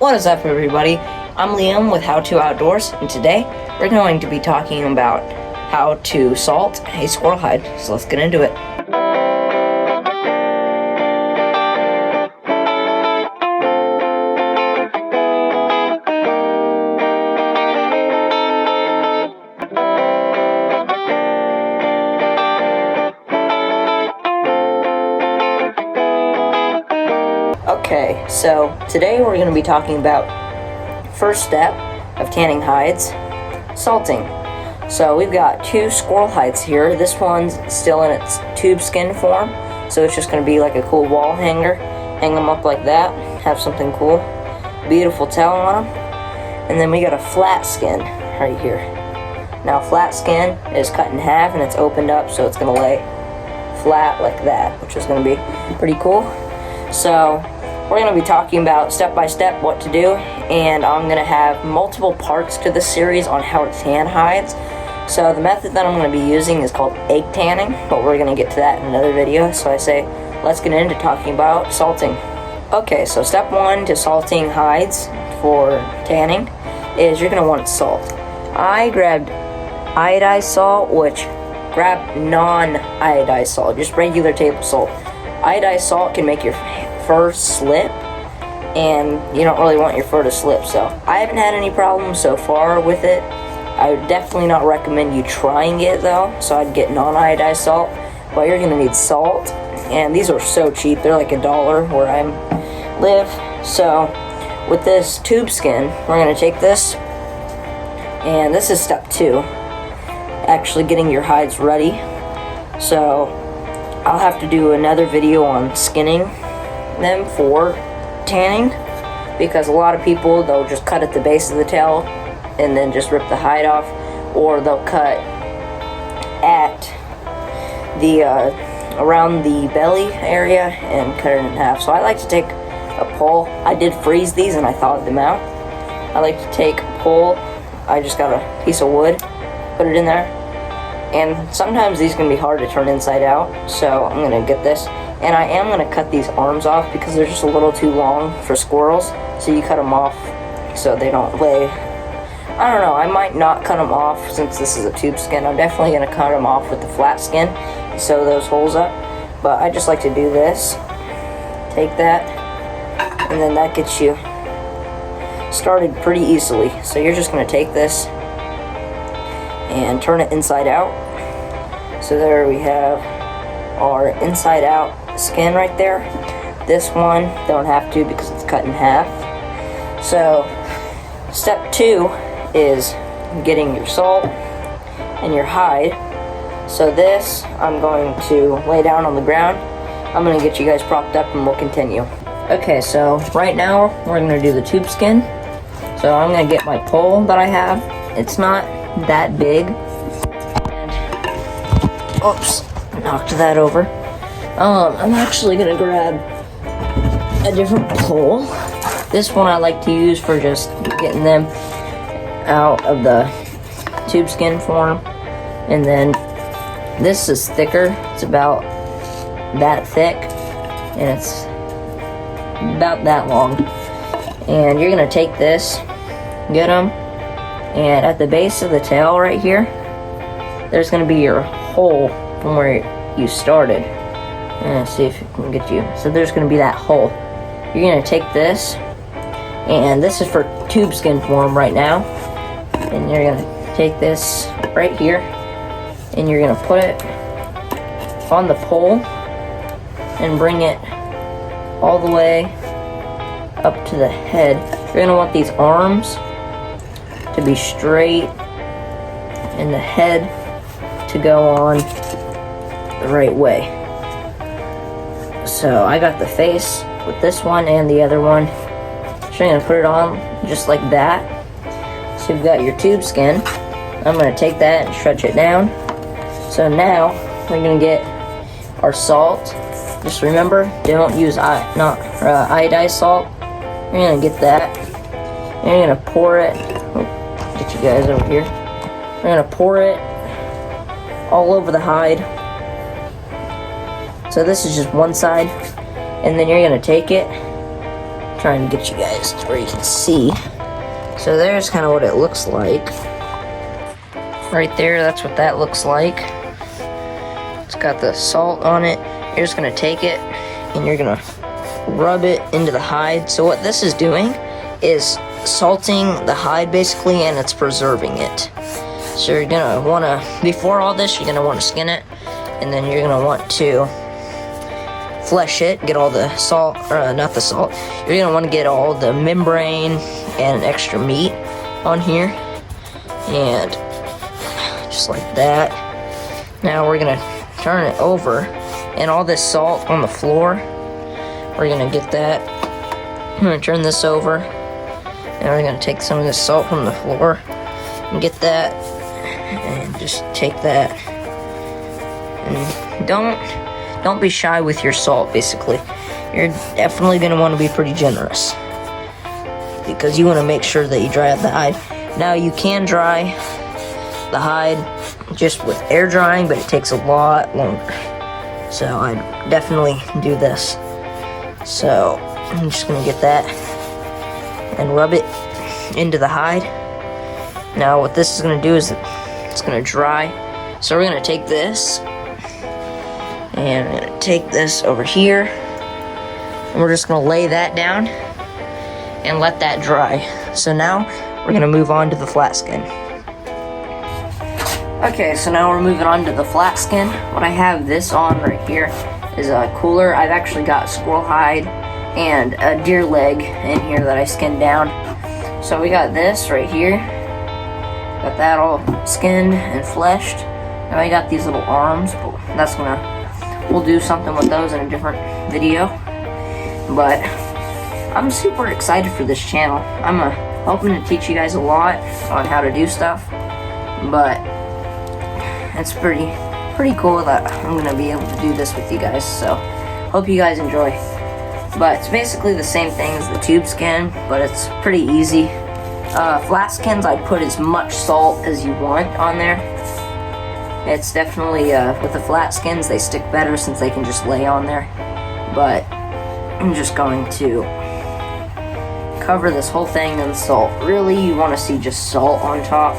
What is up, everybody? I'm Liam with How To Outdoors, and today we're going to be talking about how to salt a squirrel hide. So let's get into it. Okay, so today we're going to be talking about first step of tanning hides, salting. So we've got two squirrel hides here. This one's still in its tube skin form, so it's just going to be like a cool wall hanger. Hang them up like that, have something cool, beautiful tail on them. And then we got a flat skin right here. Now flat skin is cut in half and it's opened up, so it's going to lay flat like that, which is going to be pretty cool. So we're going to be talking about step by step what to do, and I'm going to have multiple parts to this series on how to tan hides. So the method that I'm going to be using is called egg tanning, but we're going to get to that in another video. So I say let's get into talking about salting. Okay, so step one to salting hides for tanning is you're going to want salt. I grabbed iodized salt, which grab non-iodized salt, just regular table salt. Iodized salt can make your fur slip, and you don't really want your fur to slip, so I haven't had any problems so far with it. I would definitely not recommend you trying it though, so I'd get non-iodized salt, but you're gonna need salt, and these are so cheap. They're like $1 where I live. So with this tube skin, we're gonna take this, and this is step 2, actually getting your hides ready. So I'll have to do another video on skinning them for tanning, because a lot of people, they'll just cut at the base of the tail and then just rip the hide off, or they'll cut at the around the belly area and cut it in half. So I like to take a pole. I did freeze these and I thawed them out. I like to take a pole. I just got a piece of wood, put it in there, and sometimes these can be hard to turn inside out, so I'm gonna get this. And I am going to cut these arms off because they're just a little too long for squirrels. So you cut them off so they don't lay. I don't know, I might not cut them off since this is a tube skin. I'm definitely going to cut them off with the flat skin, sew those holes up. But I just like to do this. Take that, and then that gets you started pretty easily. So you're just going to take this and turn it inside out. So there we have our inside out skin right there. This one don't have to because it's cut in half. So step 2 is getting your salt and your hide. So this I'm going to lay down on the ground. I'm going to get you guys propped up and we'll continue. Okay, so right now we're going to do the tube skin. So I'm going to get my pole that I have. It's not that big. Oops, knocked that over. I'm actually gonna grab a different pole. This one I like to use for just getting them out of the tube skin form. And then this is thicker. It's about that thick, and it's about that long. And you're gonna take this, get them, and at the base of the tail right here, there's gonna be your hole from where you started. See if it can get you. So there's going to be that hole. You're going to take this, and this is for tube skin form right now, and you're going to take this right here, and you're going to put it on the pole and bring it all the way up to the head. You're going to want these arms to be straight and the head to go on the right way. So I got the face with this one and the other one. So I'm going to put it on just like that. So you've got your tube skin. I'm going to take that and stretch it down. So now we're going to get our salt. Just remember, don't use iodized salt. You're going to get that. And you're going to pour it. Get you guys over here. We're going to pour it all over the hide. So this is just one side, and then you're going to take it, trying to get you guys to where you can see. So there's kind of what it looks like. Right there, that's what that looks like. It's got the salt on it. You're just gonna take it and you're gonna rub it into the hide. So what this is doing is salting the hide basically, and it's preserving it. So you're gonna wanna, before all this, you're gonna wanna skin it, and then you're gonna want to flesh it, get all the salt, or not the salt, you're gonna wanna get all the membrane and extra meat on here, and just like that. Now we're gonna turn it over, and all this salt on the floor, we're gonna get that. I'm gonna turn this over, and we're gonna take some of this salt from the floor and get that, and just take that. And don't be shy with your salt, basically. You're definitely gonna wanna be pretty generous, because you wanna make sure that you dry out the hide. Now you can dry the hide just with air drying, but it takes a lot longer. So I definitely do this. So I'm just gonna get that and rub it into the hide. Now what this is gonna do is it's gonna dry. So we're gonna take this and I'm gonna take this over here, and we're just gonna lay that down and let that dry. So now we're gonna move on to the flat skin. Okay, so now we're moving on to the flat skin. What I have this on right here is a cooler. I've actually got squirrel hide and a deer leg in here that I skinned down. So we got this right here. Got that all skinned and fleshed. And I got these little arms. We'll do something with those in a different video. But I'm super excited for this channel. I'm hoping to teach you guys a lot on how to do stuff. But it's pretty cool that I'm gonna be able to do this with you guys, so hope you guys enjoy. But it's basically the same thing as the tube skin, but it's pretty easy. Flat skins, I'd put as much salt as you want on there. It's definitely, with the flat skins, they stick better since they can just lay on there. But I'm just going to cover this whole thing in salt. Really, you want to see just salt on top,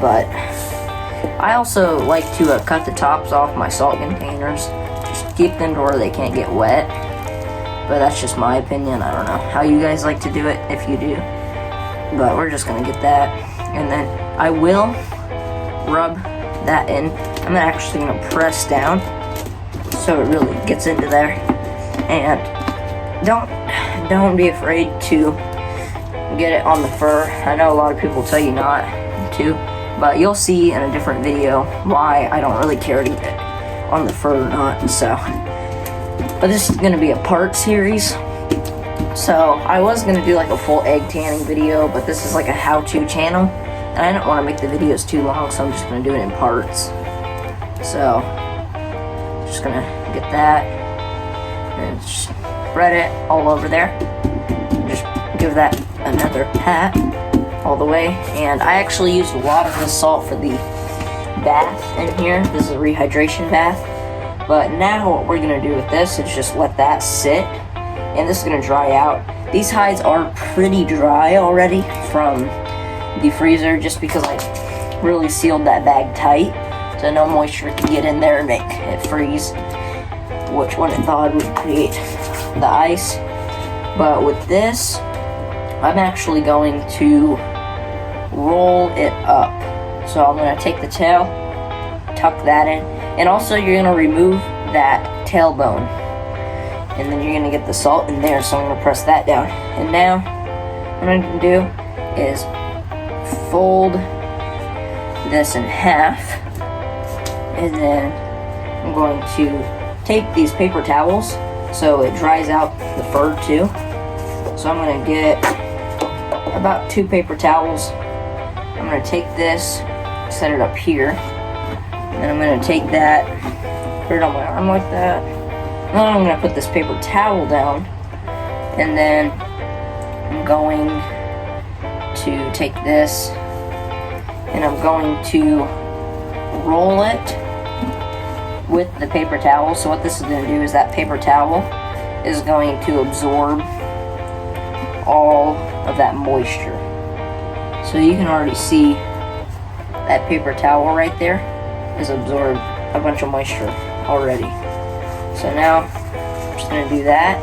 but I also like to cut the tops off my salt containers, just keep them to where they can't get wet. But that's just my opinion. I don't know how you guys like to do it, if you do. But we're just gonna get that, and then I will rub that in. I'm actually gonna press down so it really gets into there. And don't be afraid to get it on the fur. I know a lot of people tell you not to, but you'll see in a different video why I don't really care to get it on the fur or not. So, but this is gonna be a part series. So I was gonna do like a full egg tanning video, but this is like a how-to channel, and I don't want to make the videos too long, so I'm just gonna do it in parts. So just gonna get that and spread it all over there. Just give that another pat all the way. And I actually used a lot of this salt for the bath in here. This is a rehydration bath. But now what we're gonna do with this is just let that sit, and this is gonna dry out. These hides are pretty dry already from the freezer, just because I really sealed that bag tight, so no moisture can get in there and make it freeze, which one it thawed would create the ice. But with this, I'm actually going to roll it up. So I'm gonna take the tail, tuck that in, and also you're gonna remove that tailbone, and then you're gonna get the salt in there. So I'm gonna press that down, and now what I'm gonna do is fold this in half, and then I'm going to take these paper towels so it dries out the fur too. So I'm gonna get about 2 paper towels. I'm gonna take this, set it up here, and I'm gonna take that, put it on my arm like that. And then I'm gonna put this paper towel down, and then I'm going to take this and I'm going to roll it with the paper towel. So what this is going to do is that paper towel is going to absorb all of that moisture. So you can already see that paper towel right there has absorbed a bunch of moisture already. So now I'm just going to do that.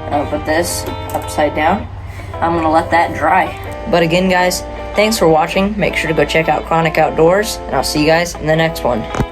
I'm going to put this upside down. I'm going to let that dry. But again, guys, thanks for watching. Make sure to go check out Chronic Outdoors, and I'll see you guys in the next one.